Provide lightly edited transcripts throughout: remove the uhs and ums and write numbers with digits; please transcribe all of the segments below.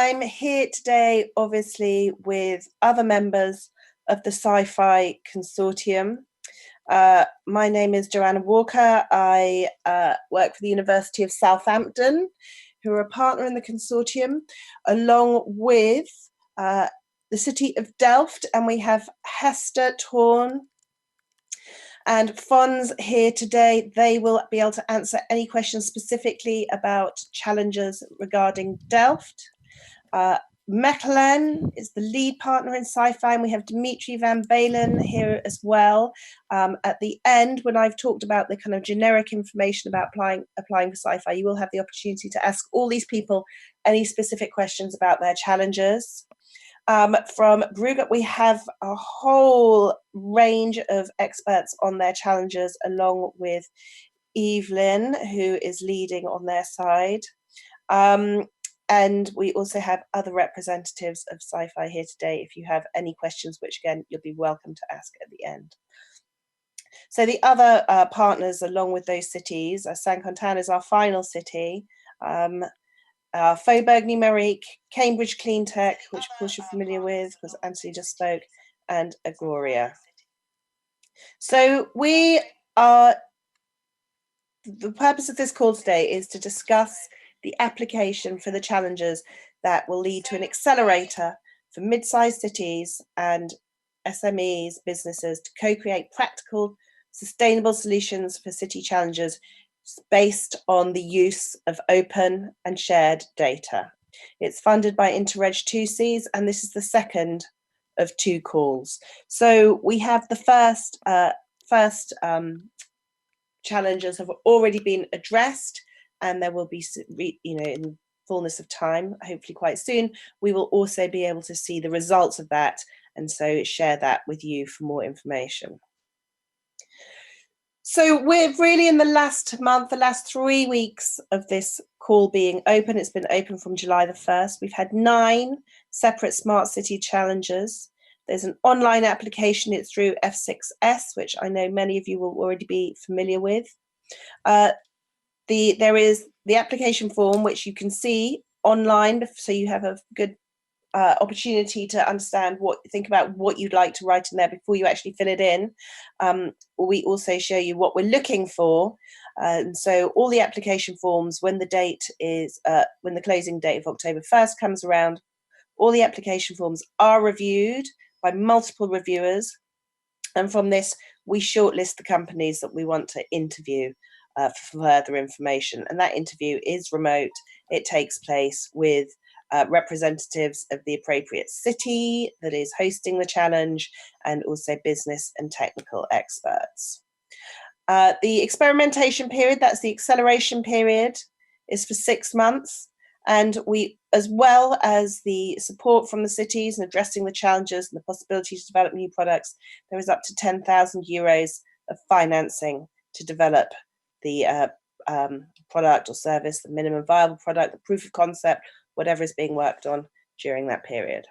I'm here today, obviously, with other members of the Sci-Fi Consortium. My name is Joanna Walker. I work for the University of Southampton, who are a partner in the consortium, along with the City of Delft, and we have Hester Torn and Fons here today. They will be able to answer any questions specifically about challenges regarding Delft. Mechelen is the lead partner in Sci-Fi, and we have Dimitri van Balen here as well. At the end, when I've talked about the kind of generic information about applying for Sci-Fi, you will have the opportunity to ask all these people any specific questions about their challenges. From Bruges, we have a whole range of experts on their challenges, along with Evelyn, who is leading on their side. And we also have other representatives of Sci-Fi here today if you have any questions, which again, you'll be welcome to ask at the end. So the other partners along with those cities, Saint-Quentin is our final city, Faubourg Numérique, Cambridge Clean Tech, which of course you're familiar with because Anthony just spoke, and Agoria. So the purpose of this call today is to discuss the application for the challenges that will lead to an accelerator for mid-sized cities and SMEs, businesses, to co-create practical, sustainable solutions for city challenges based on the use of open and shared data. It's funded by Interreg 2Cs, and this is the second of two calls. So we have the first challenges have already been addressed, and there will be, in fullness of time, hopefully quite soon, we will also be able to see the results of that, and so share that with you for more information. So we're really in the last 3 weeks of this call being open. It's been open from July the 1st. We've had 9 separate smart city challenges. There's an online application. It's through F6S, which I know many of you will already be familiar with. There is the application form, which you can see online, so you have a good opportunity to understand think about what you'd like to write in there before you actually fill it in. We also show you what we're looking for, and so all the application forms, when the closing date of October 1st comes around, all the application forms are reviewed by multiple reviewers, and from this we shortlist the companies that we want to interview for further information, and that interview is remote. It takes place with representatives of the appropriate city that is hosting the challenge, and also business and technical experts. The experimentation period, that's the acceleration period, is for 6 months, and we, as well as the support from the cities and addressing the challenges and the possibility to develop new products, there is up to €10,000 of financing to develop the product or service, the minimum viable product, the proof of concept, whatever is being worked on during that period.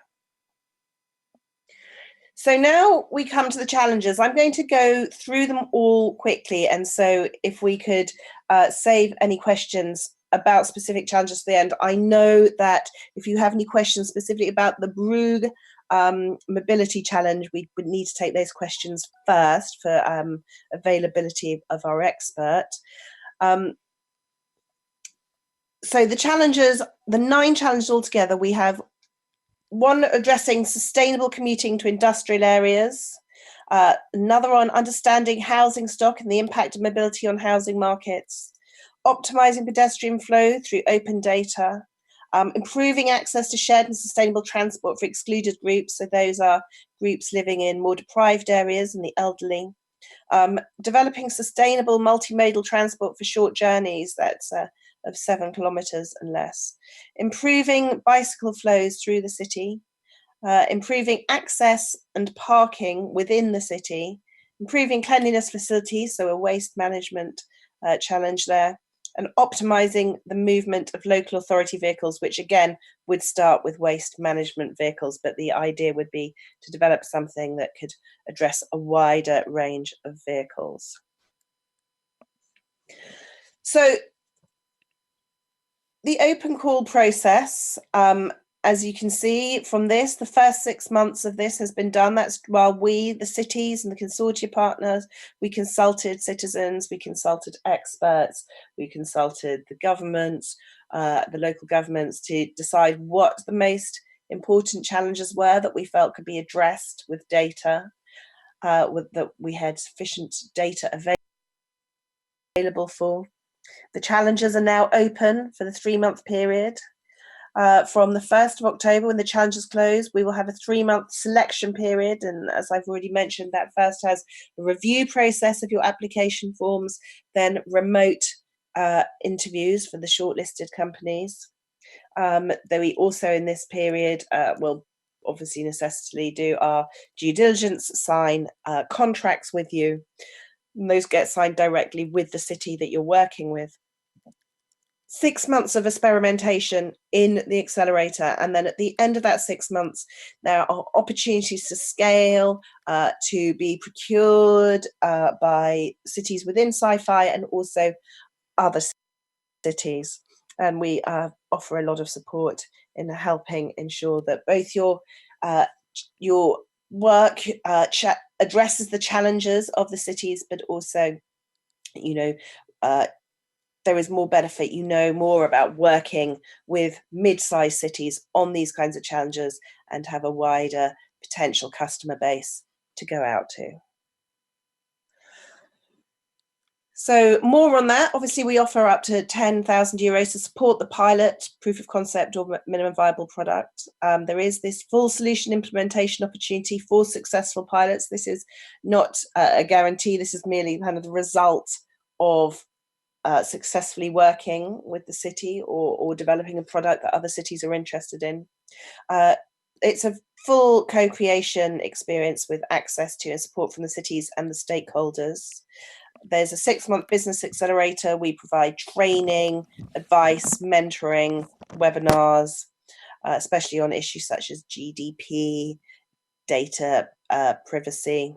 So now we come to the challenges. I'm going to go through them all quickly, and so if we could save any questions about specific challenges at the end. I know that if you have any questions specifically about the Bruges mobility challenge, we would need to take those questions first for availability of our expert. So the challenges, the 9 challenges altogether, we have one addressing sustainable commuting to industrial areas, another on understanding housing stock and the impact of mobility on housing markets, optimizing pedestrian flow through open data, improving access to shared and sustainable transport for excluded groups, so those are groups living in more deprived areas and the elderly, developing sustainable multimodal transport for short journeys, that's of 7 kilometres and less, improving bicycle flows through the city, improving access and parking within the city, improving cleanliness facilities, so a waste management challenge there, and optimising the movement of local authority vehicles, which again would start with waste management vehicles, but the idea would be to develop something that could address a wider range of vehicles. So the open call process as you can see from this, the first 6 months of this has been done. That's while we, the cities and the consortia partners, we consulted citizens, we consulted experts, we consulted the governments, the local governments, to decide what the most important challenges were that we felt could be addressed with data, that we had sufficient data available for. The challenges are now open for the 3-month period. From the 1st of October, when the challenges close, we will have a 3-month selection period. And as I've already mentioned, that first has a review process of your application forms, then remote interviews for the shortlisted companies. Though we also in this period will obviously necessarily do our due diligence, sign contracts with you. And those get signed directly with the city that you're working with. 6 months of experimentation in the accelerator, and then at the end of that 6 months, there are opportunities to scale, to be procured by cities within Sci-Fi and also other cities. And we offer a lot of support in helping ensure that both your work addresses the challenges of the cities, but also, there is more benefit, more about working with mid-sized cities on these kinds of challenges and have a wider potential customer base to go out to. So more on that. Obviously, we offer up to €10,000 to support the pilot, proof of concept or minimum viable product. There is this full solution implementation opportunity for successful pilots. This is not a guarantee. This is merely kind of the result of successfully working with the city or developing a product that other cities are interested in. It's a full co-creation experience with access to and support from the cities and the stakeholders. There's a 6-month business accelerator. We provide training, advice, mentoring, webinars, especially on issues such as GDP, data privacy,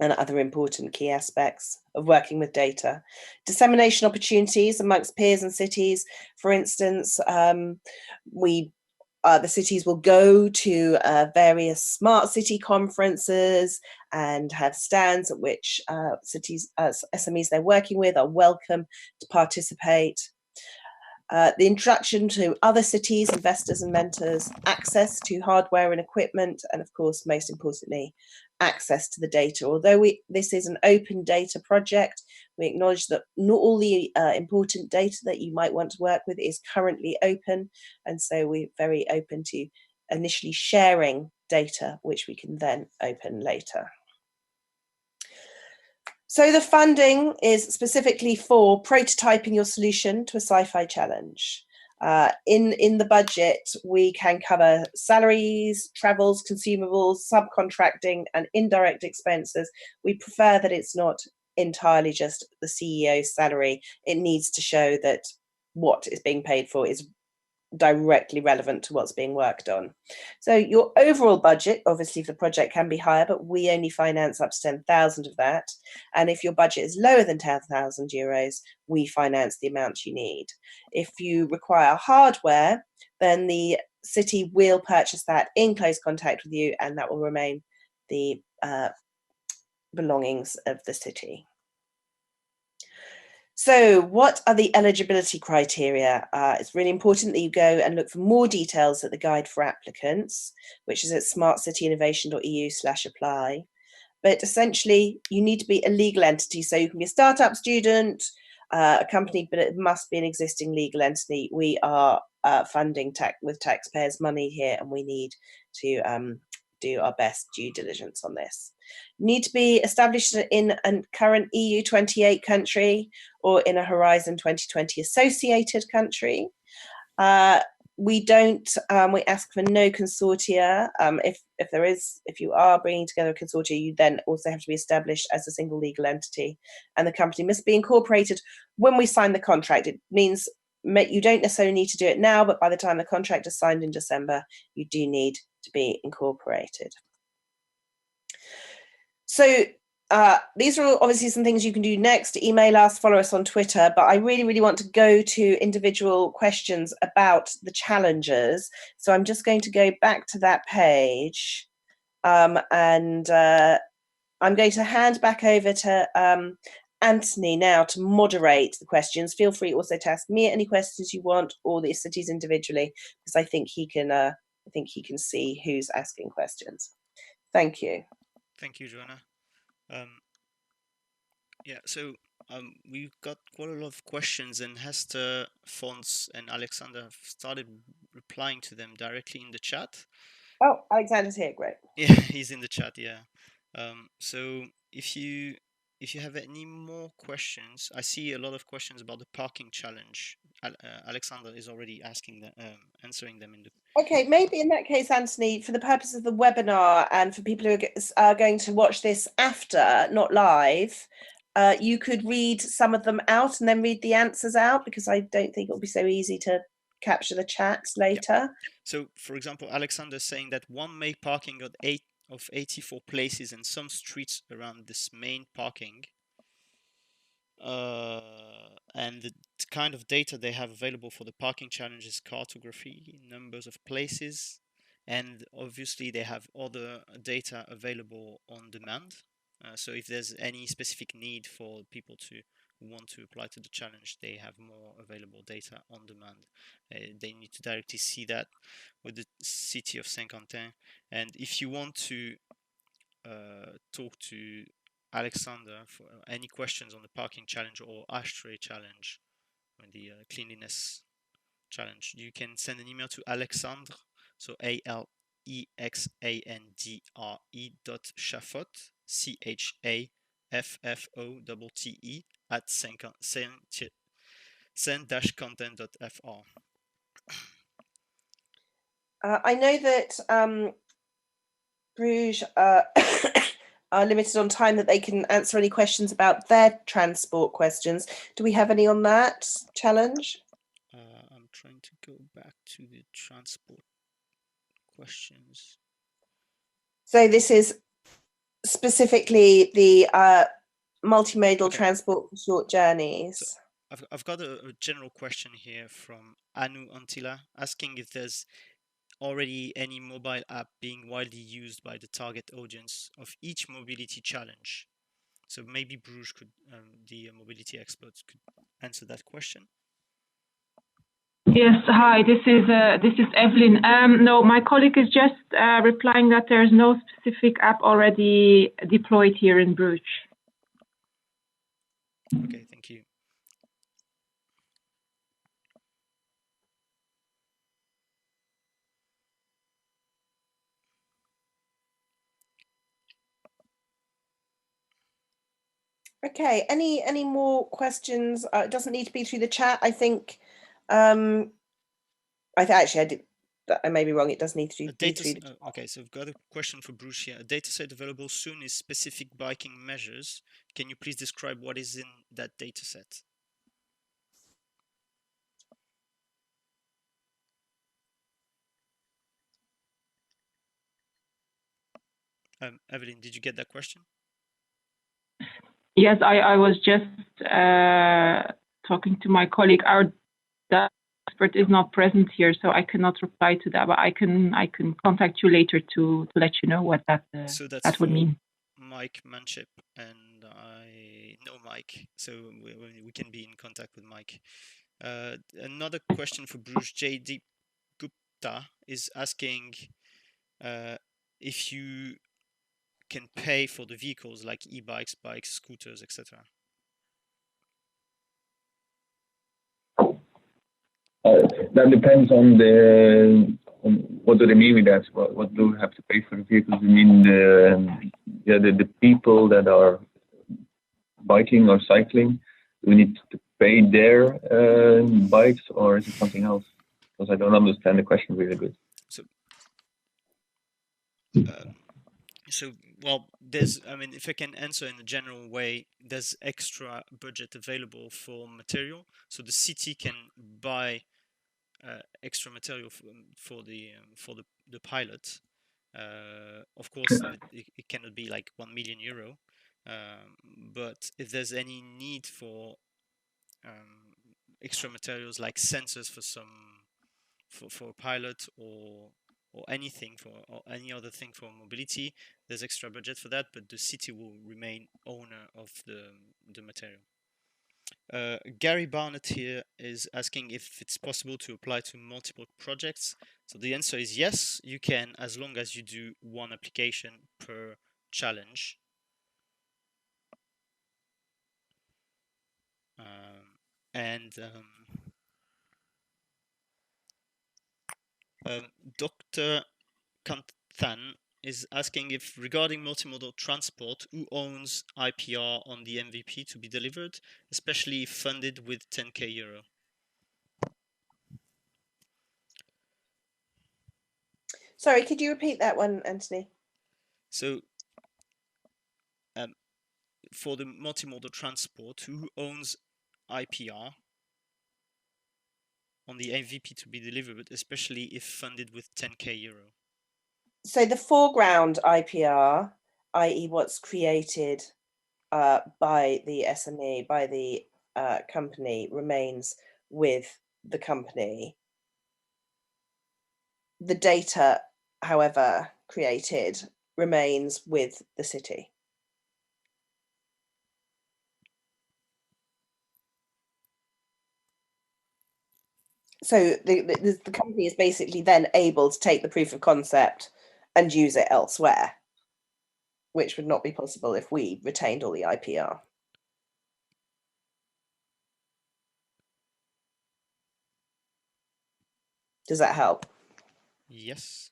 and other important key aspects of working with data. Dissemination opportunities amongst peers and cities. For instance, the cities will go to various smart city conferences and have stands at which cities, SMEs they're working with are welcome to participate. The introduction to other cities, investors and mentors, access to hardware and equipment, and of course, most importantly, access to the data. Although this is an open data project, we acknowledge that not all the important data that you might want to work with is currently open, and so we're very open to initially sharing data, which we can then open later. So the funding is specifically for prototyping your solution to a Sci-Fi challenge. In the budget, we can cover salaries, travels, consumables, subcontracting, and indirect expenses. We prefer that it's not entirely just the CEO's salary. It needs to show that what is being paid for is directly relevant to what's being worked on. So your overall budget, obviously for the project, can be higher, but we only finance up to 10,000 of that. And if your budget is lower than €10,000, we finance the amount you need. If you require hardware, then the city will purchase that in close contact with you, and that will remain the belongings of the city. So what are the eligibility criteria? It's really important that you go and look for more details at the guide for applicants, which is at smartcityinnovation.eu/apply. But essentially, you need to be a legal entity. So you can be a startup, student, a company, but it must be an existing legal entity. We are funding with taxpayers' money here, and we need to do our best due diligence on this. You need to be established in a current EU 28 country or in a Horizon 2020 associated country. We ask for no consortia. If you are bringing together a consortia, you then also have to be established as a single legal entity, and the company must be incorporated when we sign the contract. It means you don't necessarily need to do it now, but by the time the contract is signed in December, you do need to be incorporated. So these are obviously some things you can do next. Email us, follow us on Twitter, but I really, really want to go to individual questions about the challenges. So I'm just going to go back to that page, and I'm going to hand back over to Anthony now to moderate the questions. Feel free also to ask me any questions you want, or the cities individually, because I think he can see who's asking questions. Thank you. Thank you, Joanna. Yeah, so we've got quite a lot of questions, and Hester, Fons, and Alexander have started replying to them directly in the chat. Oh, Alexander's here. Great. Yeah, he's in the chat. Yeah. So if you have any more questions, I see a lot of questions about the parking challenge. Alexander is already asking them, answering them in the. Okay, maybe in that case, Anthony, for the purpose of the webinar and for people who are going to watch this after, not live, you could read some of them out and then read the answers out, because I don't think it'll be so easy to capture the chat later. Yeah. So, for example, Alexander is saying that one may parking of 84 places and some streets around this main parking. And the kind of data they have available for the parking challenge is cartography, numbers of places, and obviously they have other data available on demand. So if there's any specific need for people to want to apply to the challenge, they have more available data on demand. They need to directly see that with the city of Saint-Quentin. And if you want to talk to Alexander for any questions on the parking challenge or ashtray challenge or the cleanliness challenge, you can send an email to Alexandre, so ALEXANDRE .Chafotte CHAFFOTTE at saint-quentin.fr. I know that Bruges are limited on time, that they can answer any questions about their transport questions. Do we have any on that challenge? I'm trying to go back to the transport questions. So this is specifically the multimodal transport for short journeys. So I've got a general question here from Anu Antila asking if there's already any mobile app being widely used by the target audience of each mobility challenge. So maybe Bruges could, the mobility experts could answer that question. Yes, hi, this is Evelyn. No, my colleague is just replying that there's no specific app already deployed here in Bruges. Okay, thank you. Okay, any more questions? It doesn't need to be through the chat. I think actually I did. I may be wrong. It does need to be through. Okay, so I've got a question for Bruce here. A dataset available soon is specific biking measures. Can you please describe what is in that dataset? Evelyn, did you get that question? Yes, I was just talking to my colleague. Our expert is not present here, so I cannot reply to that. But I can contact you later to let you know what that that would mean. Mike Manship, and I know Mike, so we can be in contact with Mike. Another question for Bruce. J.D. Gupta is asking if you can pay for the vehicles like e-bikes, bikes, scooters, etc. That depends on what do they mean with that? What do we have to pay for the vehicles? You mean the people that are biking or cycling? Do we need to pay their bikes, or is it something else? Because I don't understand the question really good. So well, there's, I mean, if I can answer in a general way, there's extra budget available for material. So the city can buy extra material for the pilot. Of course, it cannot be like €1 million. But if there's any need for extra materials like sensors for a pilot or anything or any other thing for mobility, there's extra budget for that, but the city will remain owner of the material. Gary Barnett here is asking if it's possible to apply to multiple projects. So the answer is yes, you can, as long as you do one application per challenge. Dr. Kanthan is asking if, regarding multimodal transport, who owns IPR on the MVP to be delivered, especially if funded with 10k euro? Sorry, could you repeat that one, Anthony? So, for the multimodal transport, who owns IPR on the MVP to be delivered, especially if funded with 10k euro? So the foreground IPR, i.e. what's created by the SME, by the company, remains with the company. The data, however created, remains with the city. So the company is basically then able to take the proof of concept and use it elsewhere, which would not be possible if we retained all the IPR. Does that help? Yes.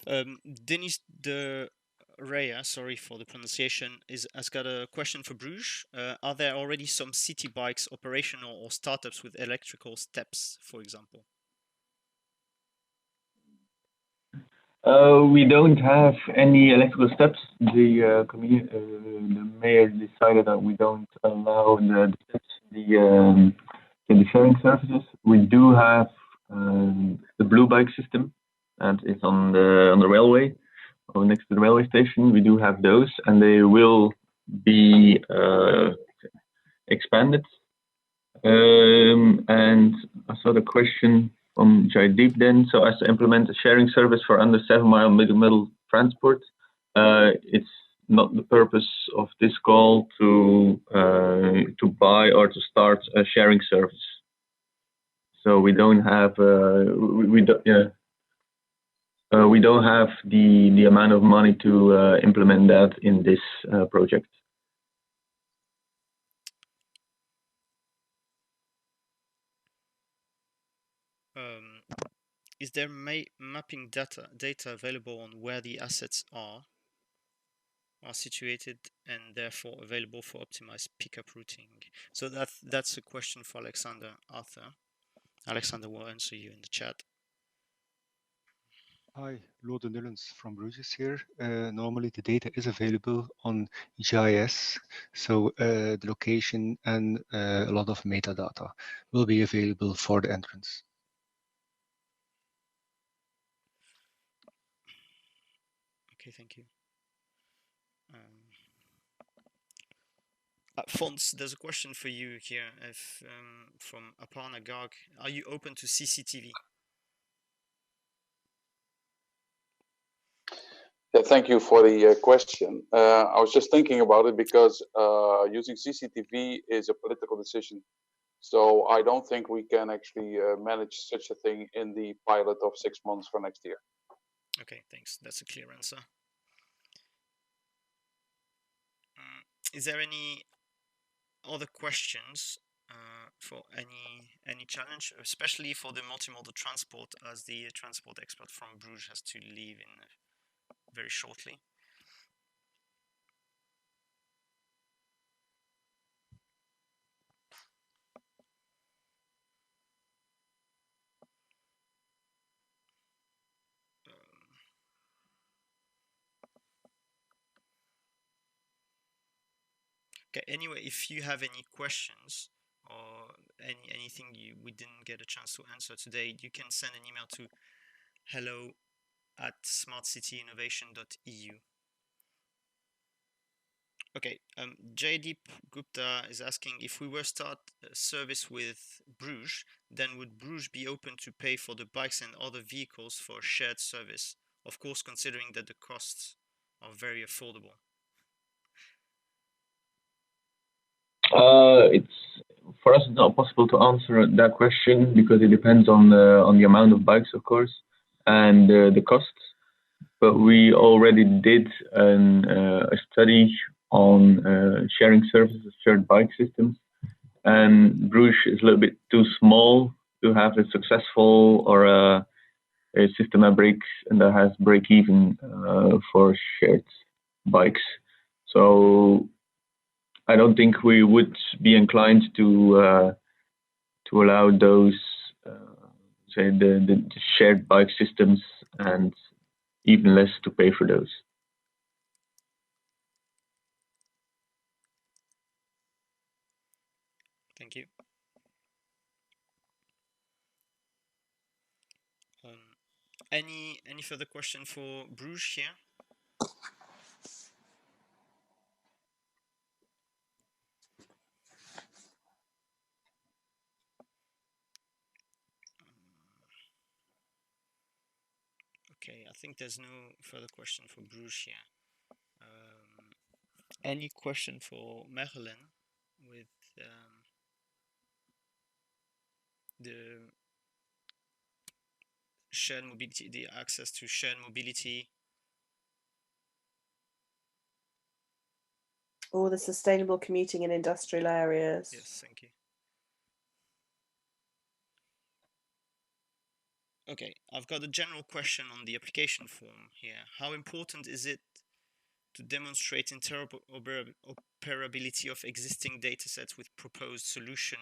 Denis de Rea, sorry for the pronunciation, has got a question for Bruges. Are there already some city bikes operational or startups with electrical steps, for example? We don't have any electrical steps. The mayor decided that we don't allow the steps in the sharing services. We do have the blue bike system, and it's on the railway, or next to the railway station. We do have those, and they will be expanded. And I saw the question from Jaideep then. So as to implement a sharing service for under 7 mile middle transport, it's not the purpose of this call to buy or to start a sharing service. So we don't have we don't have the amount of money to implement that in this project. Is there mapping data available on where the assets are situated and therefore available for optimized pickup routing? So that's a question for Alexander Arthur. Alexander will answer you in the chat. Hi, Lode Nullens from Bruges here. Normally the data is available on GIS, so the location and a lot of metadata will be available for the entrance. Okay, thank you. Fons, there's a question for you here from Aparna Garg. Are you open to CCTV? Yeah, thank you for the question. I was just thinking about it because using CCTV is a political decision. So I don't think we can actually manage such a thing in the pilot of 6 months for next year. Okay, thanks. That's a clear answer. Is there any other questions for any challenge, especially for the multimodal transport, as the transport expert from Bruges has to leave in very shortly? Okay, anyway, if you have any questions or anything we didn't get a chance to answer today, you can send an email to hello@smartcityinnovation.eu. Okay, Jaydeep Gupta is asking if we were start a service with Bruges, then would Bruges be open to pay for the bikes and other vehicles for shared service? Of course, considering that the costs are very affordable. It's for us. It's not possible to answer that question because it depends on the amount of bikes, of course, and the costs. But we already did a study on sharing services, shared bike systems, and Bruges is a little bit too small to have a successful or a system that breaks and that has break even for shared bikes. So I don't think we would be inclined to allow those say the shared bike systems, and even less to pay for those. Thank you. Any further question for Bruges here? Okay, I think there's no further question for Bruges here. Any question for Mechelen with the shared mobility, the access to shared mobility? All the sustainable commuting in industrial areas. Yes, thank you. Okay, I've got a general question on the application form here. How important is it to demonstrate interoperability of existing datasets with proposed solution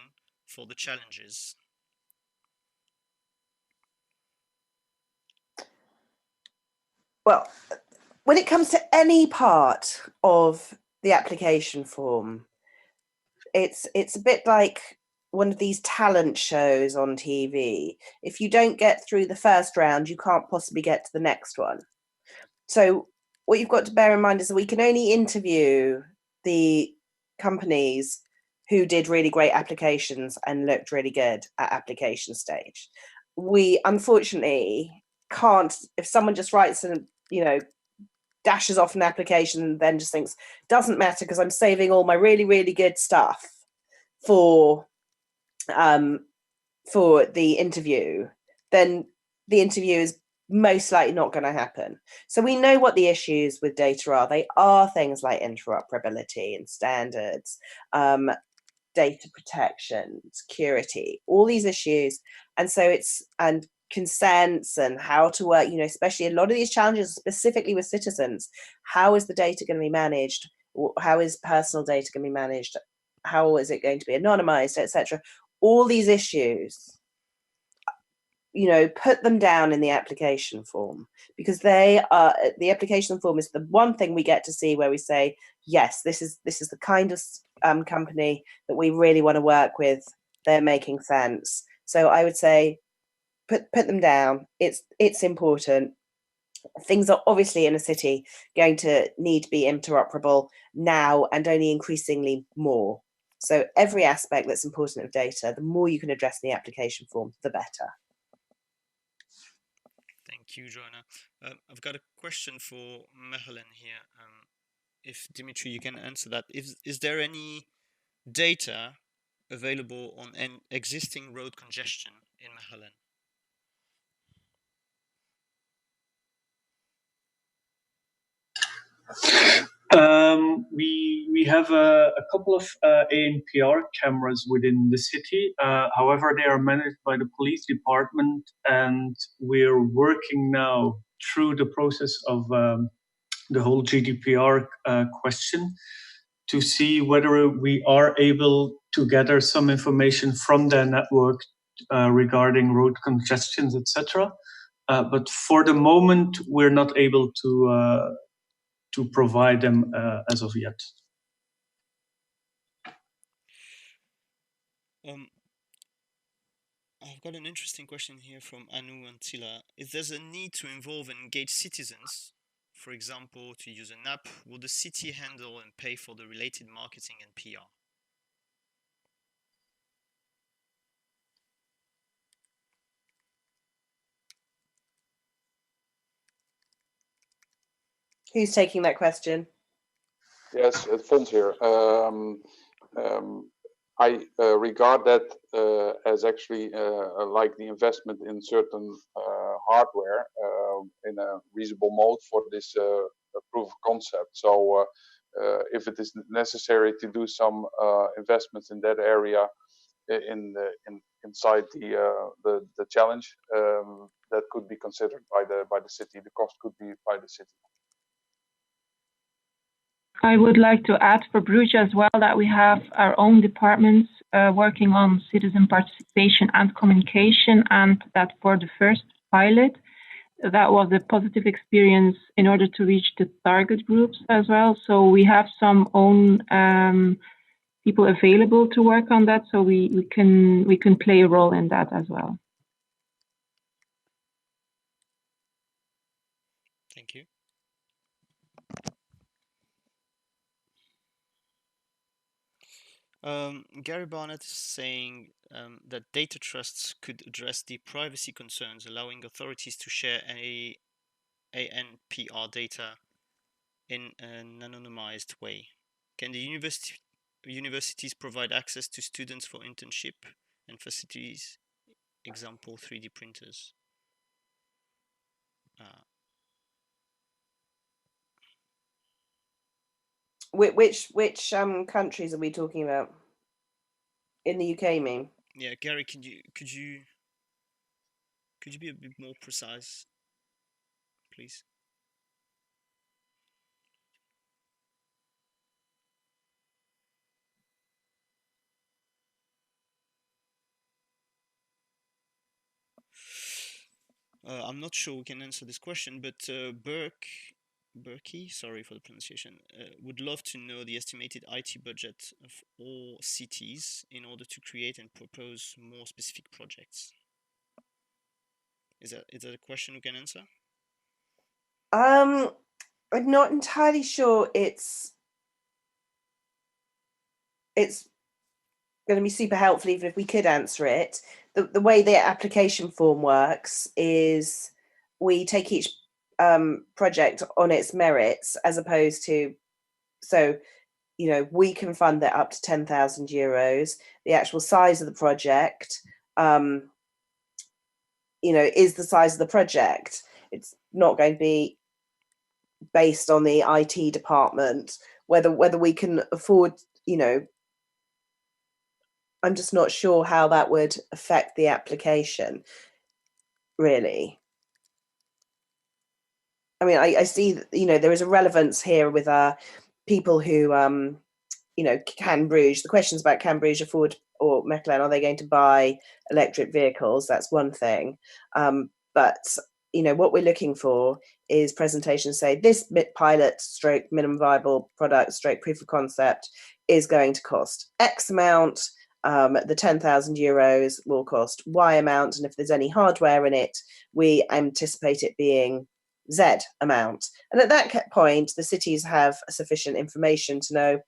for the challenges? Well, when it comes to any part of the application form, it's a bit like one of these talent shows on TV. If you don't get through the first round, you can't possibly get to the next one. So what you've got to bear in mind is that we can only interview the companies who did really great applications and looked really good at application stage. We unfortunately can't, if someone just writes and, dashes off an application and then just thinks, doesn't matter because I'm saving all my really, really good stuff for the interview, then the interview is most likely not going to happen. So we know what the issues with data are. They are things like interoperability and standards, data protection, security, all these issues. And so and consents and how to work, especially a lot of these challenges, specifically with citizens. How is the data going to be managed? How is personal data going to be managed? How is it going to be anonymized, etc.? All these issues, put them down in the application form, because the application form is the one thing we get to see where we say, yes, this is the kind of company that we really want to work with. They're making sense. So I would say put them down. It's important. Things are obviously in a city going to need to be interoperable now and only increasingly more. So every aspect that's important of data, the more you can address in the application form, the better. Thank you, Joanna. I've got a question for Mechelen here. If Dimitri, you can answer that. Is there any data available on an existing road congestion in Mechelen? We have a couple of ANPR cameras within the city. However, they are managed by the police department, and we're working now through the process of the whole GDPR question to see whether we are able to gather some information from their network regarding road congestions, etc. But for the moment, we're not able to provide them as of yet. I've got an interesting question here from Anu and Tila. If there's a need to involve and engage citizens for example, to use an app, will the city handle and pay for the related marketing and PR? Who's taking that question? Yes, Fons here. I regard that as actually like the investment in certain hardware in a reasonable mode for this proof of concept. So if it is necessary to do some investments in that area inside the challenge, that could be considered by the city. The cost could be by the city. I would like to add for Bruges as well that we have our own departments working on citizen participation and communication, and that for the first pilot, that was a positive experience in order to reach the target groups as well. So we have some own people available to work on that, so we can play a role in that as well. Thank you. Gary Barnett is saying that data trusts could address the privacy concerns, allowing authorities to share ANPR data in an anonymized way. Can the universities provide access to students for internship and facilities? Example, 3D printers. Which countries are we talking about? In the UK, you mean? Yeah, Gary, could you be a bit more precise, please? I'm not sure we can answer this question, but Berkey, sorry for the pronunciation, would love to know the estimated IT budget of all cities in order to create and propose more specific projects. Is that a question we can answer? I'm not entirely sure it's going to be super helpful even if we could answer it. The way the application form works is we take each project on its merits, as opposed to, so we can fund that up to €10,000. The actual size of the project is the size of the project. It's not going to be based on the IT department whether we can afford, I'm just not sure how that would affect the application, really. I mean, I see, there is a relevance here with people who, can Bruges. The questions about can Bruges afford, or Mechelen, are they going to buy electric vehicles? That's one thing. But, what we're looking for is presentations say this pilot stroke minimum viable product stroke proof of concept is going to cost X amount. The €10,000 will cost Y amount, and if there's any hardware in it, we anticipate it being Z amount. And at that point, the cities have sufficient information to know,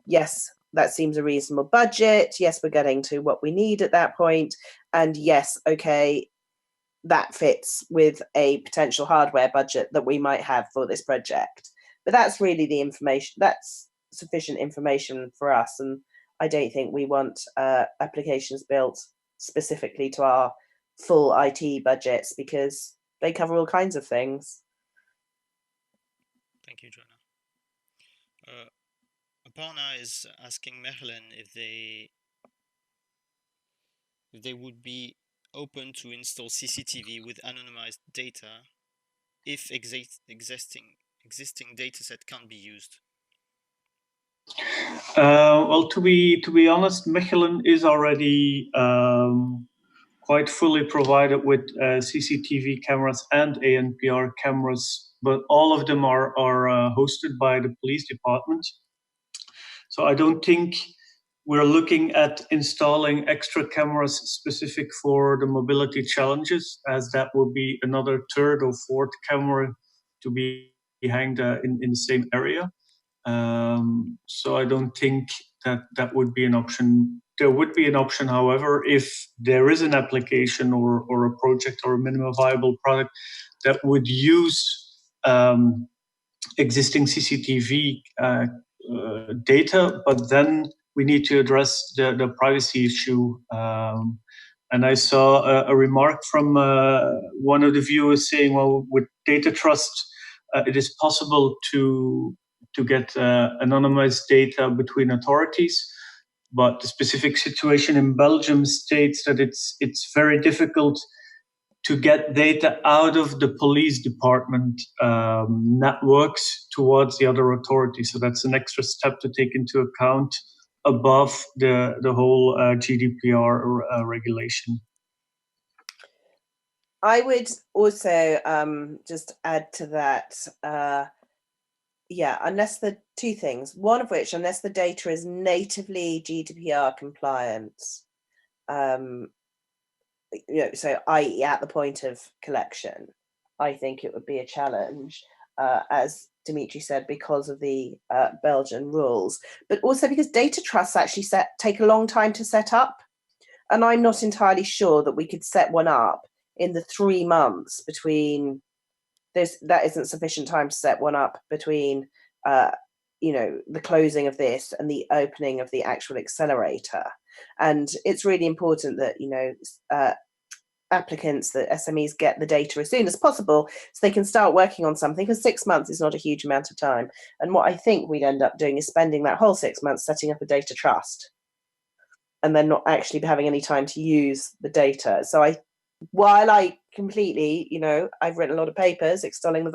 yes, that seems a reasonable budget. Yes, we're getting to what we need at that point. And yes, okay, that fits with a potential hardware budget that we might have for this project. But that's really the information, that's sufficient information for us. And I don't think we want applications built specifically to our full IT budgets, because they cover all kinds of things. Thank you, Joanna. Aparna is asking Mechelen if they would be open to install CCTV with anonymized data if existing dataset can't be used. Well, to be honest, Mechelen is already quite fully provided with CCTV cameras and ANPR cameras, but all of them are hosted by the police department. So I don't think we're looking at installing extra cameras specific for the mobility challenges, as that would be another third or fourth camera to be hanged in the same area. So I don't think that would be an option. There would be an option, however, if there is an application or a project or a minimum viable product that would use existing CCTV data, but then we need to address the privacy issue. And I saw a remark from one of the viewers saying, well, with data trust, it is possible to get anonymized data between authorities. But the specific situation in Belgium states that it's very difficult to get data out of the police department networks towards the other authorities. So that's an extra step to take into account above the whole GDPR regulation. I would also just add to that, yeah, unless the two things, one of which, unless the data is natively GDPR compliant, so i.e. at the point of collection, I think it would be a challenge, as Dimitri said, because of the Belgian rules, but also because data trusts actually take a long time to set up. And I'm not entirely sure that we could set one up in the 3 months between this. That isn't sufficient time to set one up between, the closing of this and the opening of the actual accelerator. And it's really important that, applicants, that SMEs get the data as soon as possible so they can start working on something, because 6 months is not a huge amount of time. And what I think we'd end up doing is spending that whole 6 months setting up a data trust and then not actually having any time to use the data. So while I completely, I've written a lot of papers extolling the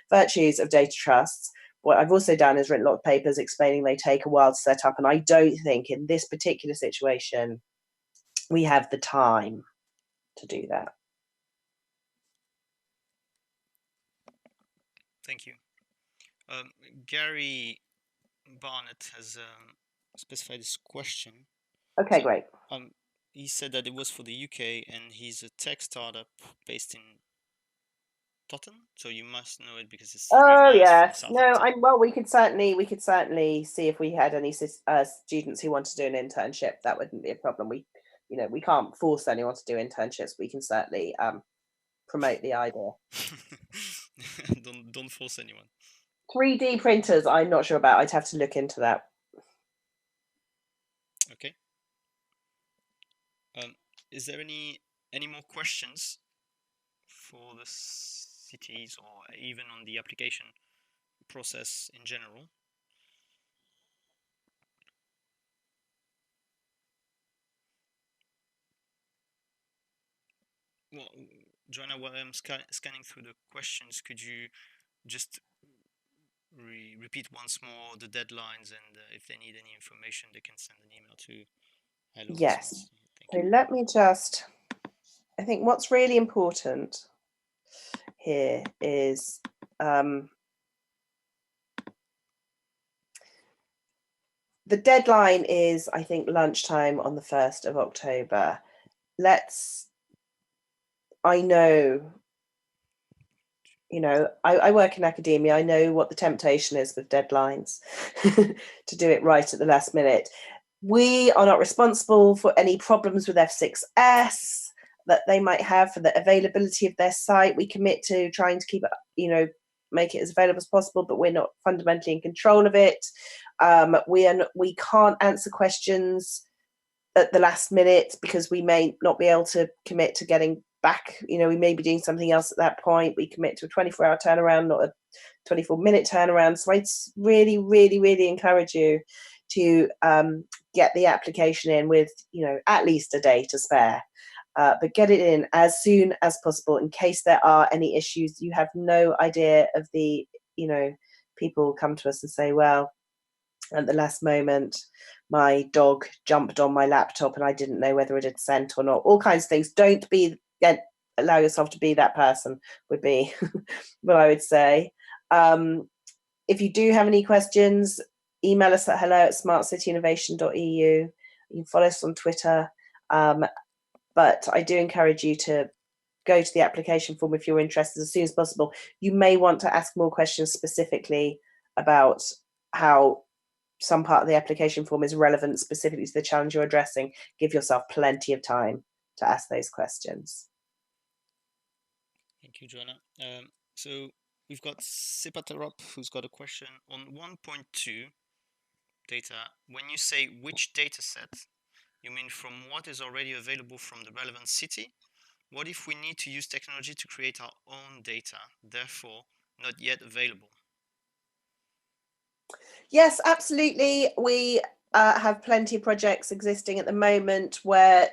virtues of data trusts, what I've also done is written a lot of papers explaining they take a while to set up. And I don't think in this particular situation, we have the time to do that. Thank you. Gary Barnett has specified this question. Okay, great. He said that it was for the UK, and he's a tech startup based in Tottenham, so you must know it because it's. Oh yes, no, we could certainly see if we had any students who want to do an internship. That wouldn't be a problem. We can't force anyone to do internships. We can certainly promote the idea. Don't force anyone. 3D printers, I'm not sure about. I'd have to look into that. Okay. Is there any more questions for the cities, or even on the application process in general? Well, Joanna, while I'm scanning through the questions, could you just repeat once more the deadlines, and if they need any information, they can send an email to hello. Yes. So let me just, I think what's really important here is the deadline is, I think, lunchtime on the 1st of October. I know, I work in academia. I know what the temptation is with deadlines to do it right at the last minute. We are not responsible for any problems with F6S that they might have for the availability of their site. We commit to trying to keep it, make it as available as possible, but we're not fundamentally in control of it. We can't answer questions at the last minute because we may not be able to commit to getting back. We may be doing something else at that point. We commit to a 24-hour turnaround, not a 24-minute turnaround. So I'd really, really, really encourage you to get the application in with, at least a day to spare. But get it in as soon as possible in case there are any issues. You have no idea of the, people come to us and say, well, at the last moment, my dog jumped on my laptop and I didn't know whether it had sent or not. All kinds of things. Don't allow yourself to be that person, would be what I would say. If you do have any questions, email us at hello@smartcityinnovation.eu. You can follow us on Twitter. But I do encourage you to go to the application form if you're interested as soon as possible. You may want to ask more questions specifically about how some part of the application form is relevant specifically to the challenge you're addressing. Give yourself plenty of time to ask those questions. Thank you, Joanna. So we've got Sipaterop, who's got a question on 1.2 data. When you say which data set, you mean from what is already available from the relevant city? What if we need to use technology to create our own data, therefore not yet available? Yes, absolutely. We have plenty of projects existing at the moment where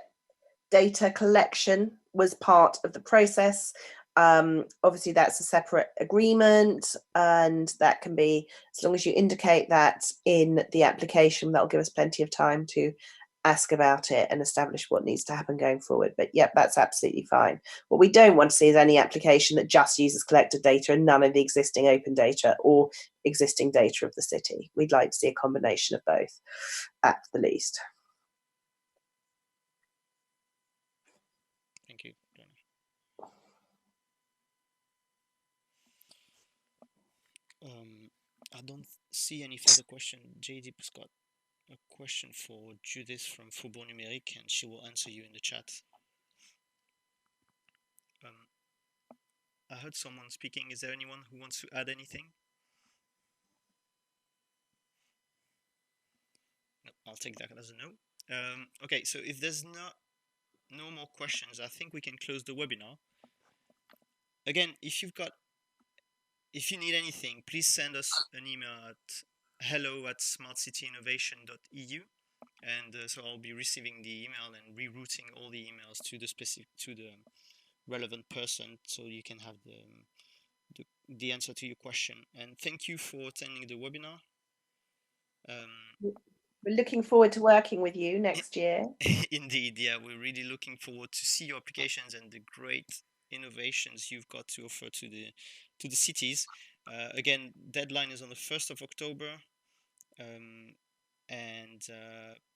data collection was part of the process. Obviously, that's a separate agreement, and that can be, as long as you indicate that in the application, that'll give us plenty of time to ask about it and establish what needs to happen going forward. But yeah, that's absolutely fine. What we don't want to see is any application that just uses collected data and none of the existing open data or existing data of the city. We'd like to see a combination of both at the least. Thank you. I don't see any further question. JD's got a question for Judith from Faubourg Numérique, and she will answer you in the chat. I heard someone speaking. Is there anyone who wants to add anything? No, I'll take that as a no. Okay, so if there's no more questions, I think we can close the webinar. Again, if you need anything, please send us an email at hello@smartcityinnovation.eu, and so I'll be receiving the email and rerouting all the emails to the relevant person, so you can have the answer to your question. And thank you for attending the webinar. We're looking forward to working with you next year. Indeed, yeah, we're really looking forward to see your applications and the great innovations you've got to offer to the cities. Again, deadline is on the 1st of October, and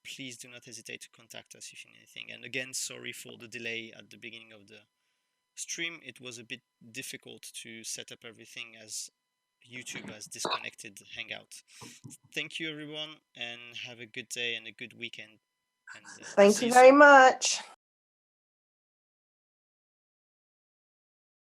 please do not hesitate to contact us if you need anything. And again, sorry for the delay at the beginning of the stream. It was a bit difficult to set up everything as YouTube has disconnected Hangout. Thank you, everyone, and have a good day and a good weekend. And thank you very much.